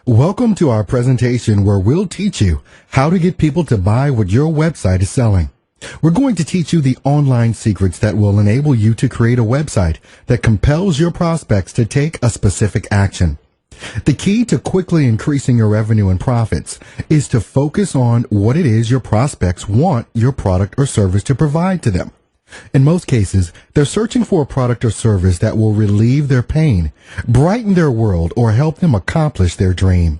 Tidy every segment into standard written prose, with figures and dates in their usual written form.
Welcome to our presentation where we'll teach you how to get people to buy what your website is selling. We're going to teach you the online secrets that will enable you to create a website that compels your prospects to take a specific action. The key to quickly increasing your revenue and profits is to focus on what it is your prospects want your product or service to provide to them. In most cases, they're searching for a product or service that will relieve their pain, brighten their world, or help them accomplish their dream.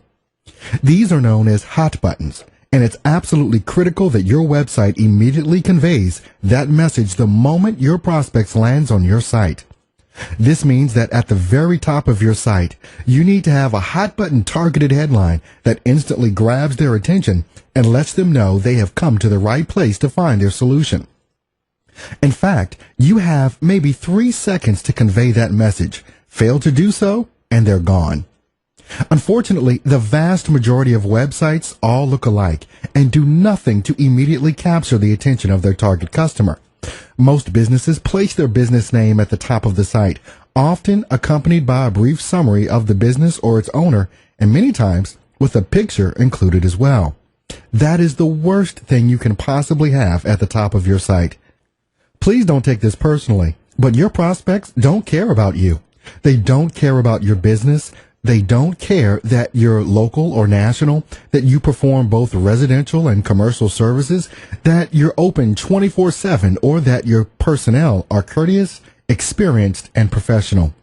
These are known as hot buttons, and it's absolutely critical that your website immediately conveys that message the moment your prospects lands on your site. This means that at the very top of your site, you need to have a hot button targeted headline that instantly grabs their attention and lets them know they have come to the right place to find their solution. In fact, you have maybe 3 seconds to convey that message. Fail to do so, and they're gone. Unfortunately, the vast majority of websites all look alike and do nothing to immediately capture the attention of their target customer. Most businesses place their business name at the top of the site, often accompanied by a brief summary of the business or its owner, and many times with a picture included as well. That is the worst thing you can possibly have at the top of your site. Please don't take this personally, but your prospects don't care about you. They don't care about your business. They don't care that you're local or national, that you perform both residential and commercial services, that you're open 24/7, or that your personnel are courteous, experienced, and professional.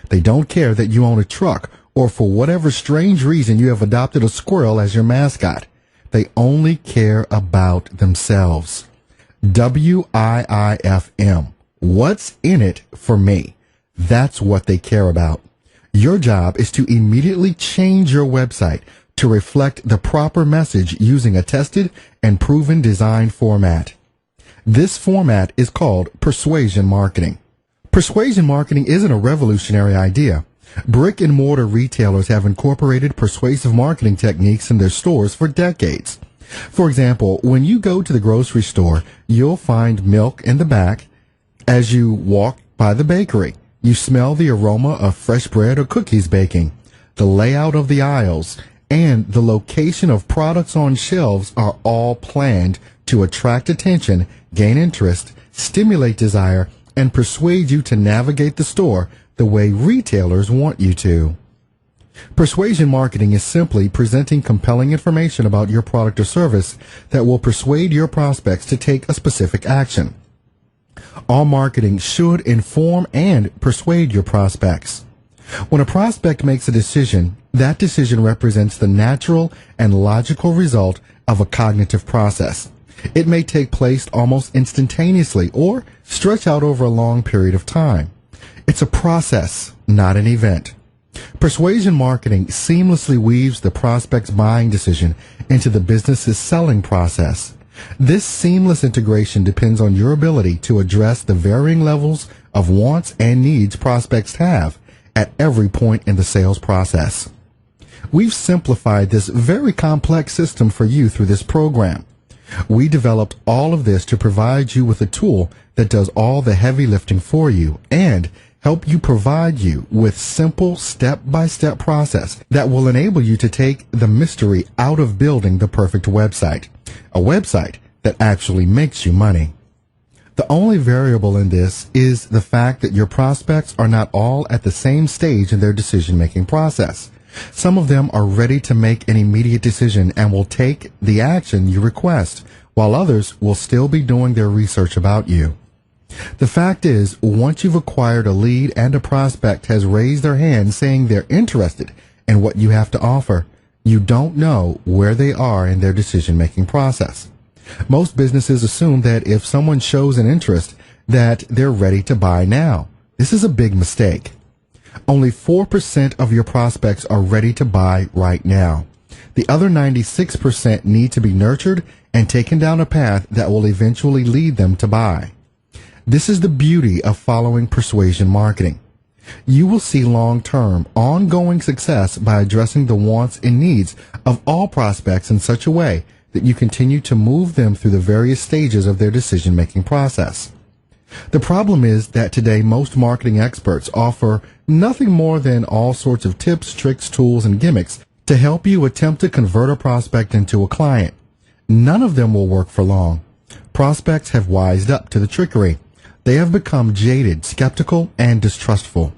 They don't care that you own a truck or for whatever strange reason you have adopted a squirrel as your mascot. They only care about themselves. WIIFM. What's in it for me? That's what they care about. Your job is to immediately change your website to reflect the proper message using a tested and proven design format. This format is called persuasion marketing. Persuasion marketing isn't a revolutionary idea. Brick and mortar retailers have incorporated persuasive marketing techniques in their stores for decades. For example, when you go to the grocery store, you'll find milk in the back. As you walk by the bakery, you smell the aroma of fresh bread or cookies baking. The layout of the aisles and the location of products on shelves are all planned to attract attention, gain interest, stimulate desire, and persuade you to navigate the store the way retailers want you to. Persuasion marketing is simply presenting compelling information about your product or service that will persuade your prospects to take a specific action. All marketing should inform and persuade your prospects. When a prospect makes a decision, that decision represents the natural and logical result of a cognitive process. It may take place almost instantaneously or stretch out over a long period of time. It's a process, not an event. Persuasion marketing seamlessly weaves the prospect's buying decision into the business's selling process. This seamless integration depends on your ability to address the varying levels of wants and needs prospects have at every point in the sales process. We've simplified this very complex system for you through this program. We developed all of this to provide you with a tool that does all the heavy lifting for you and help you provide you with simple step-by-step process that will enable you to take the mystery out of building the perfect website, a website that actually makes you money. The only variable in this is the fact that your prospects are not all at the same stage in their decision-making process. Some of them are ready to make an immediate decision and will take the action you request, while others will still be doing their research about you. The fact is, once you've acquired a lead and a prospect has raised their hand saying they're interested in what you have to offer, you don't know where they are in their decision-making process. Most businesses assume that if someone shows an interest, that they're ready to buy now. This is a big mistake. Only 4% of your prospects are ready to buy right now. The other 96% need to be nurtured and taken down a path that will eventually lead them to buy. This is the beauty of following persuasion marketing. You will see long-term, ongoing success by addressing the wants and needs of all prospects in such a way that you continue to move them through the various stages of their decision-making process. The problem is that today most marketing experts offer nothing more than all sorts of tips, tricks, tools, and gimmicks to help you attempt to convert a prospect into a client. None of them will work for long. Prospects have wised up to the trickery. They have become jaded, skeptical, and distrustful.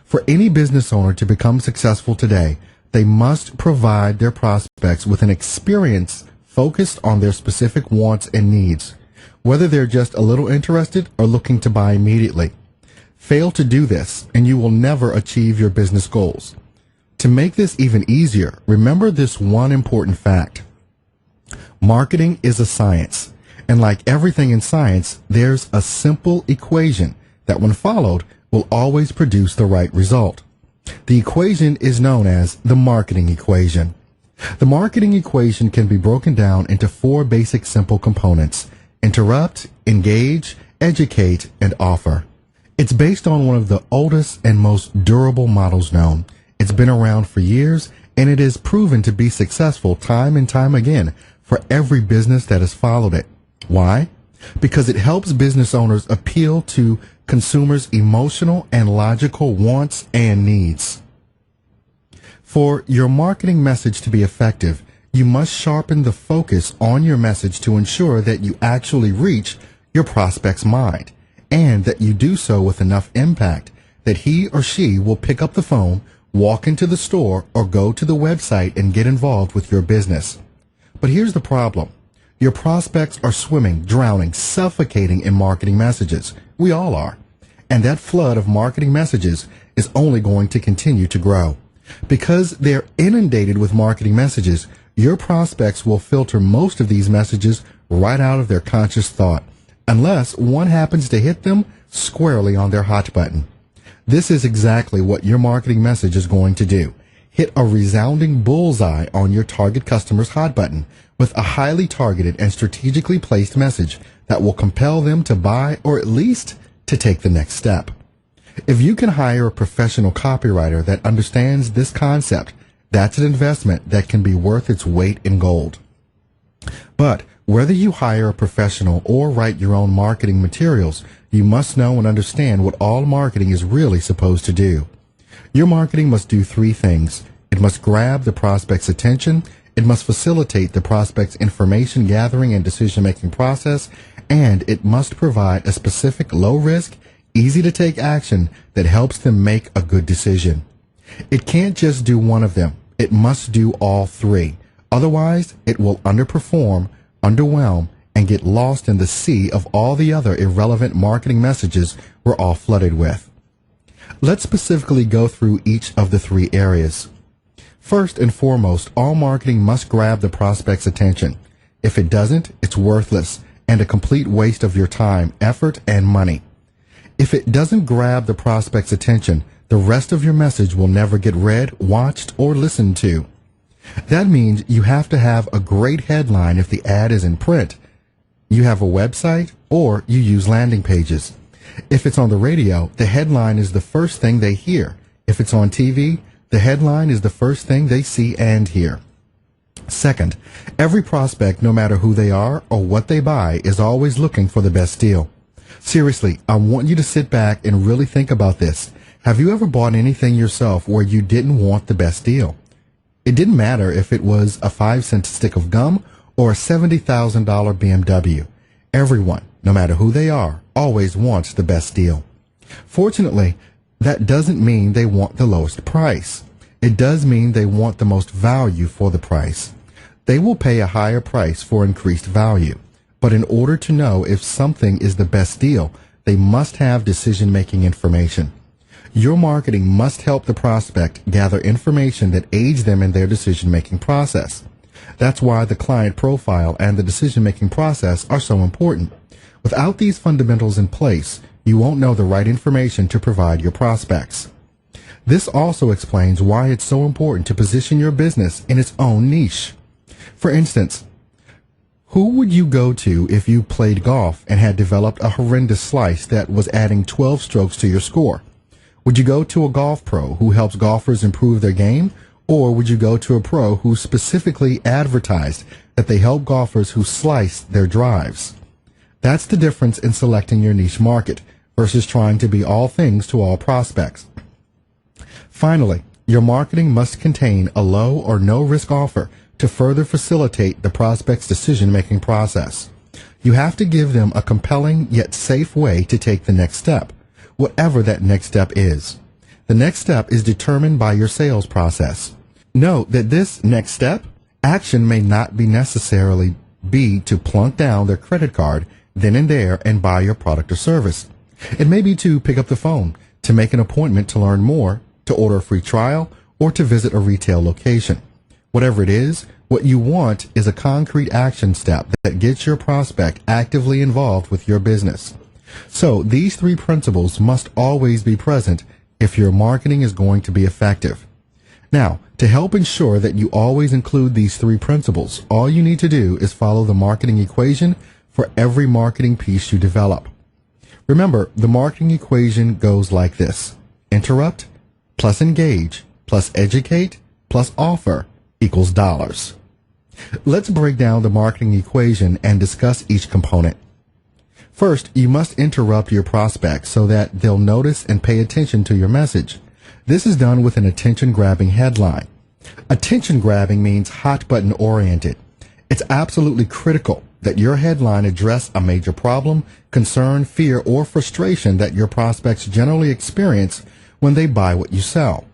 For any business owner to become successful today, they must provide their prospects with an experience focused on their specific wants and needs, whether they're just a little interested or looking to buy immediately. Fail to do this, and you will never achieve your business goals. To make this even easier, remember this one important fact. Marketing is a science, and like everything in science, there's a simple equation that, when followed, will always produce the right result. The equation is known as the marketing equation. The marketing equation can be broken down into four basic simple components: interrupt, engage, educate, and offer. It's based on one of the oldest and most durable models known. It's been around for years, and it is proven to be successful time and time again for every business that has followed it. Why? Because it helps business owners appeal to consumers' emotional and logical wants and needs. For your marketing message to be effective, you must sharpen the focus on your message to ensure that you actually reach your prospect's mind, and that you do so with enough impact that he or she will pick up the phone, walk into the store, or go to the website and get involved with your business. But here's the problem. Your prospects are swimming, drowning, suffocating in marketing messages. We all are. And that flood of marketing messages is only going to continue to grow. Because they're inundated with marketing messages, your prospects will filter most of these messages right out of their conscious thought, unless one happens to hit them squarely on their hot button. This is exactly what your marketing message is going to do. Hit a resounding bullseye on your target customer's hot button with a highly targeted and strategically placed message that will compel them to buy, or at least to take the next step. If you can hire a professional copywriter that understands this concept, that's an investment that can be worth its weight in gold. But whether you hire a professional or write your own marketing materials, you must know and understand what all marketing is really supposed to do. Your marketing must do three things. It must grab the prospect's attention, it must facilitate the prospect's information gathering and decision-making process, and it must provide a specific low-risk, easy-to-take action that helps them make a good decision. It can't just do one of them. It must do all three. Otherwise, it will underperform, underwhelm, and get lost in the sea of all the other irrelevant marketing messages we're all flooded with. Let's specifically go through each of the three areas. First and foremost, all marketing must grab the prospect's attention. If it doesn't, it's worthless and a complete waste of your time, effort, and money. If it doesn't grab the prospect's attention, the rest of your message will never get read, watched, or listened to. That means you have to have a great headline if the ad is in print, you have a website, or you use landing pages. If it's on the radio, the headline is the first thing they hear. If it's on TV, the headline is the first thing they see and hear. Second, every prospect, no matter who they are or what they buy, is always looking for the best deal. Seriously, I want you to sit back and really think about this. Have you ever bought anything yourself where you didn't want the best deal? It didn't matter if it was a 5-cent stick of gum or a $70,000 BMW. Everyone, no matter who they are, always wants the best deal. Fortunately, that doesn't mean they want the lowest price. It does mean they want the most value for the price. They will pay a higher price for increased value. But in order to know if something is the best deal, they must have decision-making information. Your marketing must help the prospect gather information that aids them in their decision-making process. That's why the client profile and the decision-making process are so important. Without these fundamentals in place, you won't know the right information to provide your prospects. This also explains why it's so important to position your business in its own niche. For instance, who would you go to if you played golf and had developed a horrendous slice that was adding 12 strokes to your score? Would you go to a golf pro who helps golfers improve their game? Or would you go to a pro who specifically advertised that they help golfers who slice their drives? That's the difference in selecting your niche market versus trying to be all things to all prospects. Finally, Your marketing must contain a low or no risk offer to further facilitate the prospect's decision-making process. You have to give them a compelling yet safe way to take the next step, whatever that next step is. The next step is determined by your sales process. Note that this next step action may not be necessarily be to plunk down their credit card then and there and buy your product or service. It may be to pick up the phone, to make an appointment to learn more, to order a free trial, or to visit a retail location. Whatever it is, what you want is a concrete action step that gets your prospect actively involved with your business. So these three principles must always be present if your marketing is going to be effective. Now, to help ensure that you always include these three principles, all you need to do is follow the marketing equation for every marketing piece you develop. Remember, the marketing equation goes like this: interrupt plus engage plus educate plus offer equals dollars. Let's break down the marketing equation and discuss each component. First, you must interrupt your prospects so that they'll notice and pay attention to your message. This is done with an attention-grabbing headline. Attention-grabbing means hot button oriented. It's absolutely critical that your headline address a major problem, concern, fear, or frustration that your prospects generally experience when they buy what you sell.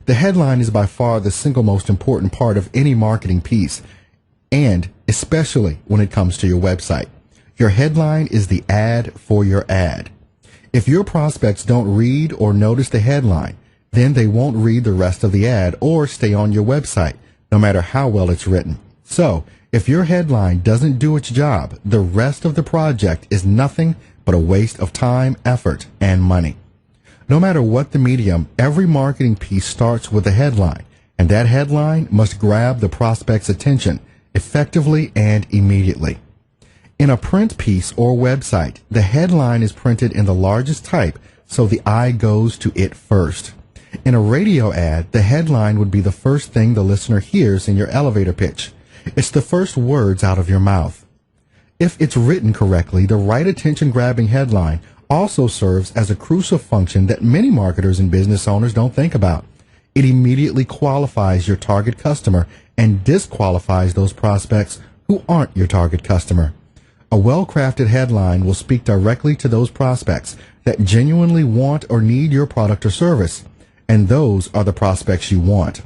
The headline is by far the single most important part of any marketing piece, and especially when it comes to your website. Your headline is the ad for your ad. If your prospects don't read or notice the headline, then they won't read the rest of the ad or stay on your website, no matter how well it's written. So, if your headline doesn't do its job, the rest of the project is nothing but a waste of time, effort, and money. No matter what the medium, every marketing piece starts with a headline, and that headline must grab the prospect's attention effectively and immediately. In a print piece or website, the headline is printed in the largest type so the eye goes to it first. In a radio ad, the headline would be the first thing the listener hears in your elevator pitch. It's the first words out of your mouth. If it's written correctly, the right attention-grabbing headline also serves as a crucial function that many marketers and business owners don't think about. It immediately qualifies your target customer and disqualifies those prospects who aren't your target customer. A well-crafted headline will speak directly to those prospects that genuinely want or need your product or service, and those are the prospects you want.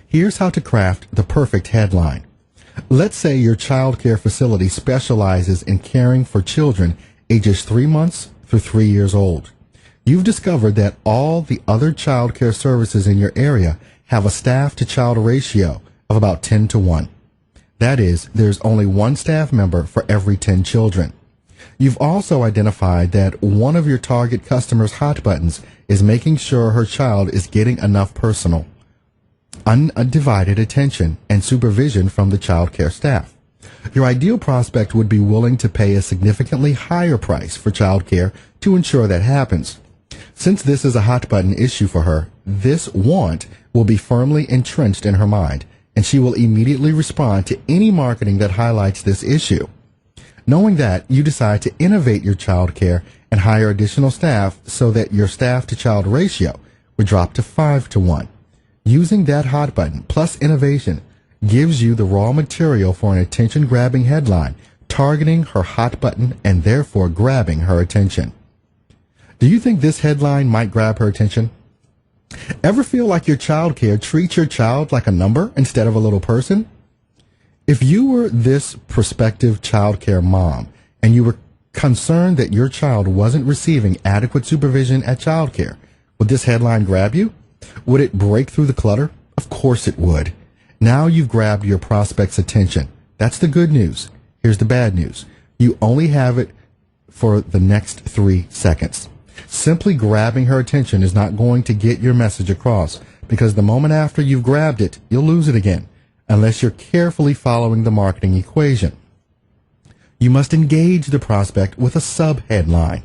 Here's how to craft the perfect headline. Let's say your child care facility specializes in caring for children ages 3 months through 3 years old. You've discovered that all the other child care services in your area have a staff-to-child ratio of about 10 to 1. That is, there's only one staff member for every 10 children. You've also identified that one of your target customers' hot buttons is making sure her child is getting enough personal, undivided attention and supervision from the child care staff. Your ideal prospect would be willing to pay a significantly higher price for child care to ensure that happens. Since this is a hot button issue for her, this want will be firmly entrenched in her mind, and she will immediately respond to any marketing that highlights this issue. Knowing that, you decide to innovate your child care and hire additional staff so that your staff-to-child ratio would drop to 5 to 1. Using that hot button plus innovation gives you the raw material for an attention-grabbing headline, targeting her hot button and therefore grabbing her attention. Do you think this headline might grab her attention? Ever feel like your child care treats your child like a number instead of a little person? If you were this prospective child care mom and you were concerned that your child wasn't receiving adequate supervision at child care, would this headline grab you? Would it break through the clutter? Of course it would. Now you've grabbed your prospect's attention. That's the good news. Here's the bad news. You only have it for the next 3 seconds. Simply grabbing her attention is not going to get your message across, because the moment after you've grabbed it, you'll lose it again, unless you're carefully following the marketing equation. You must engage the prospect with a sub-headline.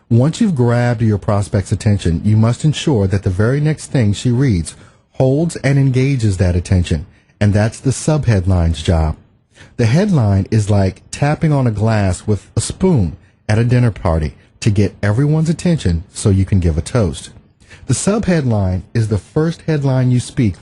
Once you've grabbed your prospect's attention, you must ensure that the very next thing she reads holds and engages that attention, and that's the sub-headline's job. The headline is like tapping on a glass with a spoon at a dinner party to get everyone's attention so you can give a toast. The subheadline is the first headline you speak